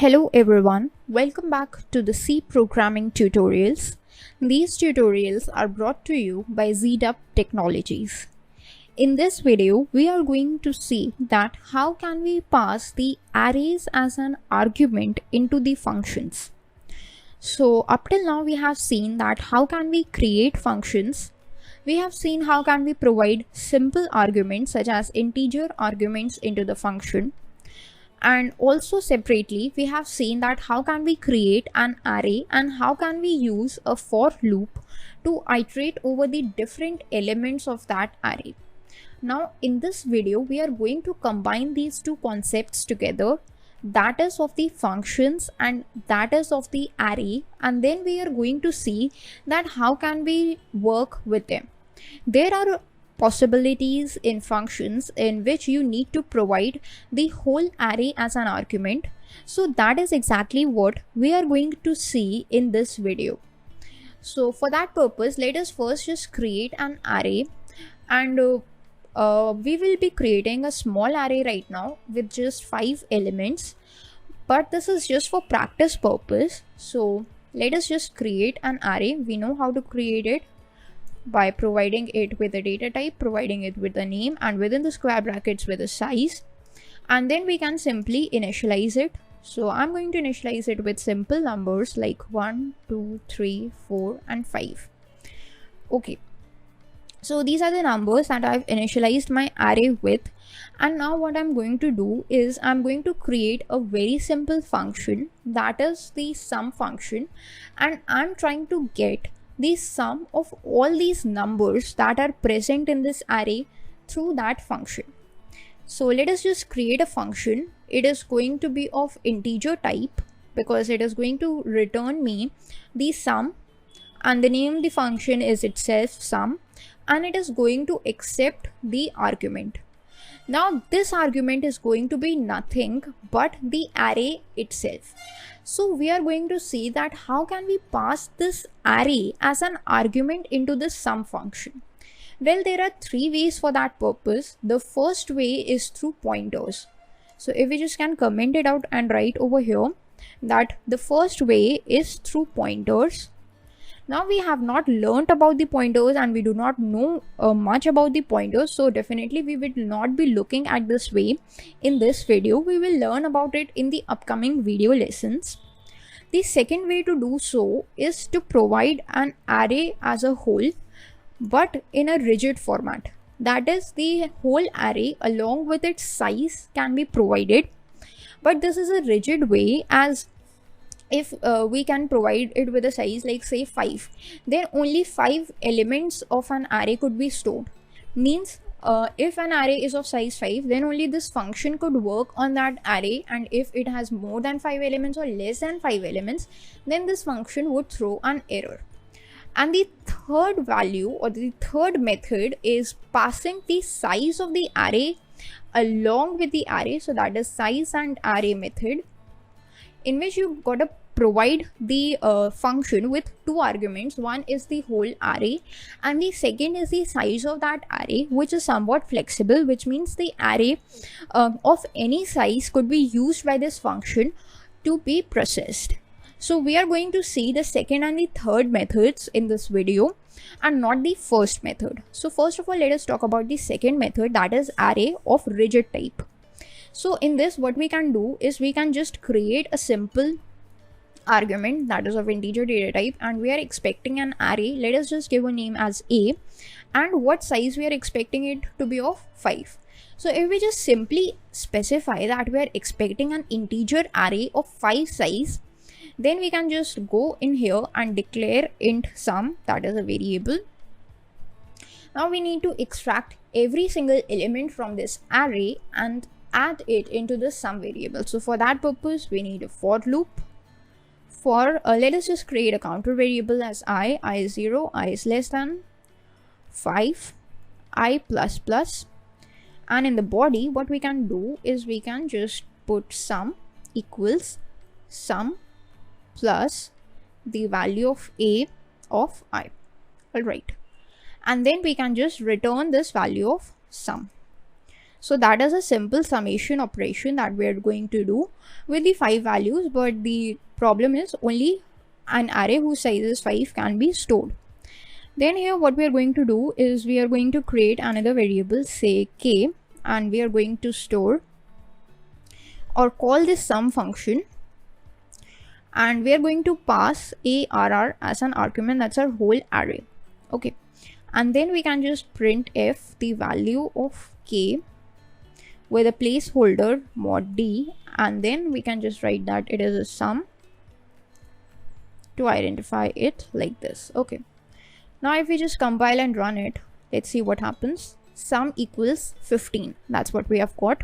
Hello everyone, welcome back to the C programming tutorials. These tutorials are brought to you by ZDub Technologies. In this video, we are going to see that how can we pass the arrays as an argument into the functions. So up till now we have seen that how can we create functions. We have seen how can we provide simple arguments such as integer arguments into the function. And also separately, we have seen that how can we create an array and how can we use a for loop to iterate over the different elements of that array. Now in this video, we are going to combine these two concepts together, that is of the functions and that is of the array, and then we are going to see that how can we work with them. There are possibilities in functions in which you need to provide the whole array as an argument. So that is exactly what we are going to see in this video. So for that purpose, let us first just create an array, and we will be creating a small array right now with just 5 elements, but this is just for practice purpose. So let us just create an array. We know how to create it by providing it with a data type, providing it with a name, and within the square brackets with a size, and then we can simply initialize it. So I'm going to initialize it with simple numbers like 1, 2, 3, 4 and 5. Okay, so these are the numbers that I've initialized my array with, and now what I'm going to do is I'm going to create a very simple function, that is the sum function, and I'm trying to get the sum of all these numbers that are present in this array through that function. So let us just create a function. It is going to be of integer type because it is going to return me the sum, and the name of the function is itself sum, and it is going to accept the argument. Now this argument is going to be nothing but the array itself. So we are going to see that how can we pass this array as an argument into this sum function. Well, there are 3 ways for that purpose. The first way is through pointers. So if we just can comment it out and write over here that the first way is through pointers. Now we have not learnt about the pointers and we do not know much about the pointers, so definitely we will not be looking at this way in this video. We will learn about it in the upcoming video lessons. The second way to do so is to provide an array as a whole but in a rigid format. That is, the whole array along with its size can be provided, but this is a rigid way, as if we can provide it with a size like say 5, then only 5 elements of an array could be stored. Means if an array is of size 5, then only this function could work on that array, and if it has more than 5 elements or less than 5 elements, then this function would throw an error. And the third value or the third method is passing the size of the array along with the array. So that is size and array method, in which you gotta provide the function with 2 arguments. One is the whole array and the second is the size of that array, which is somewhat flexible, which means the array of any size could be used by this function to be processed. So we are going to see the second and the third methods in this video and not the first method. So first of all, let us talk about the second method, that is array of rigid type. So in this, what we can do is we can just create a simple argument that is of integer data type, and we are expecting an array. Let us just give a name as A, and what size we are expecting it to be of 5. So if we just simply specify that we are expecting an integer array of 5 size, then we can just go in here and declare int sum, that is a variable. Now we need to extract every single element from this array and add it into the sum variable. So for that purpose, we need a for loop. For let us just create a counter variable as I is 0, I is less than 5, I plus plus, and in the body what we can do is we can just put sum equals sum plus the value of A of I. Alright, and then we can just return this value of sum. So that is a simple summation operation that we are going to do with the 5 values, but the problem is only an array whose size is 5 can be stored. Then here what we are going to do is we are going to create another variable, say k, and we are going to store or call this sum function, and we are going to pass arr as an argument. That's our whole array. Okay, and then we can just print f the value of k with a placeholder mod d, and then we can just write that it is a sum to identify it like this. Okay, now if we just compile and run it, let's see what happens. Sum equals 15. That's what we have got.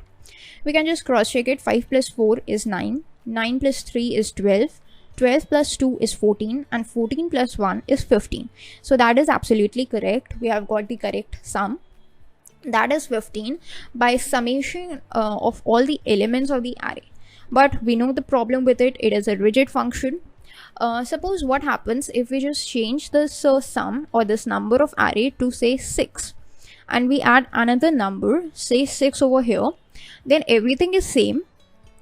We can just cross check it. 5 plus 4 is 9, 9 plus 3 is 12, 12 plus 2 is 14, and 14 plus 1 is 15. So that is absolutely correct. We have got the correct sum. That is 15 by summation of all the elements of the array. But we know the problem with it. It is a rigid function. Suppose what happens if we just change this sum or this number of array to say 6, and we add another number, say 6 over here, then everything is same.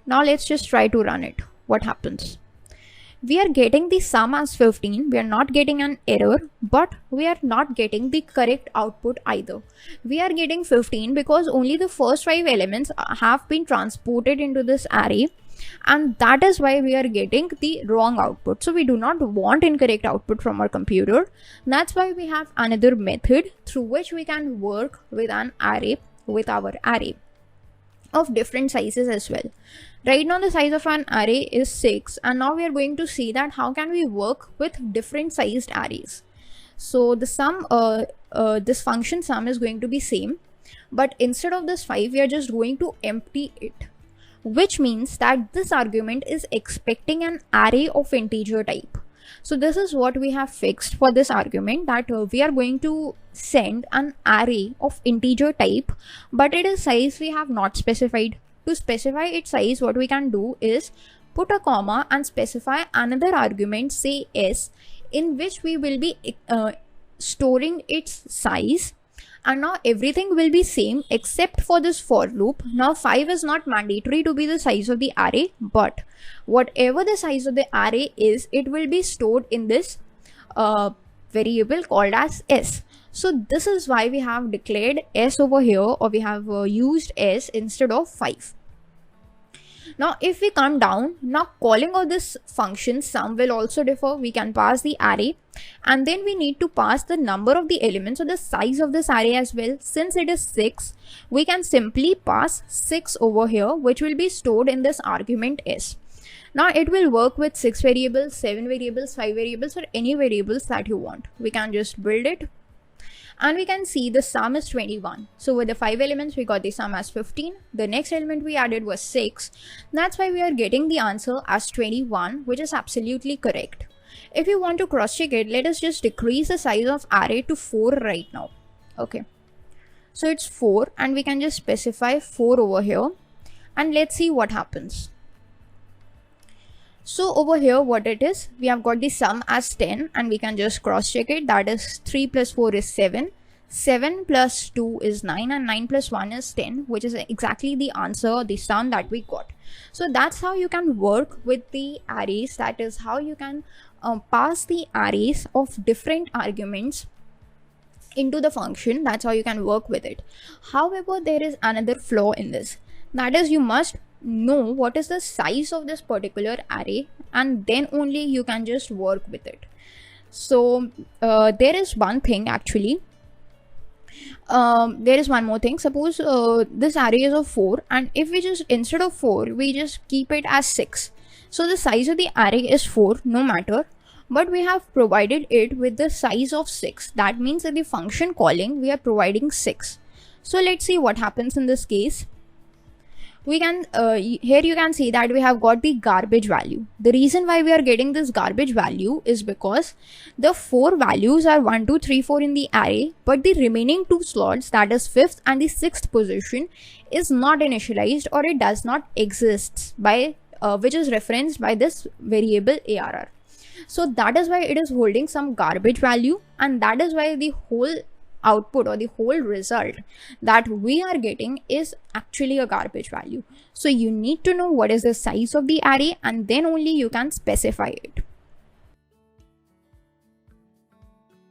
Now let's just try to run it. What happens? We are getting the sum as 15. We are not getting an error, but we are not getting the correct output either. We are getting 15 because only the first 5 elements have been transported into this array, and that is why we are getting the wrong output. So we do not want incorrect output from our computer. That's why we have another method through which we can work with an array, with our array of different sizes as well. Right now the size of an array is 6, and now we are going to see that how can we work with different sized arrays. So the sum, this function sum is going to be same, but instead of this 5 we are just going to empty it, which means that this argument is expecting an array of integer type. So this is what we have fixed for this argument, that we are going to send an array of integer type, but it is size we have not specified. To specify its size, what we can do is put a comma and specify another argument, say s, in which we will be storing its size. And now everything will be same except for this for loop. Now 5 is not mandatory to be the size of the array, but whatever the size of the array is, it will be stored in this variable called as s. So this is why we have declared s over here, or we have used s instead of 5. Now if we come down, now calling of this function sum will also differ. We can pass the array, and then we need to pass the number of the elements or the size of this array as well. Since it is 6, we can simply pass 6 over here, which will be stored in this argument s. Now it will work with 6 variables, 7 variables, 5 variables, or any variables that you want. We can just build it, and we can see the sum is 21. So with the 5 elements, we got the sum as 15. The next element we added was 6. That's why we are getting the answer as 21, which is absolutely correct. If you want to cross check it, let us just decrease the size of array to 4 right now. Okay, so it's 4, and we can just specify 4 over here, and let's see what happens. So over here what it is, we have got the sum as 10, and we can just cross check it. That is 3 plus 4 is 7, 7 plus 2 is 9, and 9 plus 1 is 10, which is exactly the answer, the sum that we got. So that's how you can work with the arrays. That is how you can pass the arrays of different arguments into the function. That's how you can work with it. However, there is another flaw in this. That is, you must know what is the size of this particular array, and then only you can just work with it. So there is one thing actually. There is one more thing. Suppose this array is of 4, and if we just, instead of 4, we just keep it as 6. So the size of the array is 4 no matter, but we have provided it with the size of 6. That means that the function calling, we are providing 6. So let's see what happens in this case. We can here you can see that we have got the garbage value. The reason why we are getting this garbage value is because the 4 values are 1, 2, 3, 4 in the array, but the remaining 2 slots, that is 5th and the 6th position, is not initialized, or it does not exist by which is referenced by this variable arr. So that is why it is holding some garbage value, and that is why the whole output or the whole result that we are getting is actually a garbage value. So you need to know what is the size of the array, and then only you can specify it.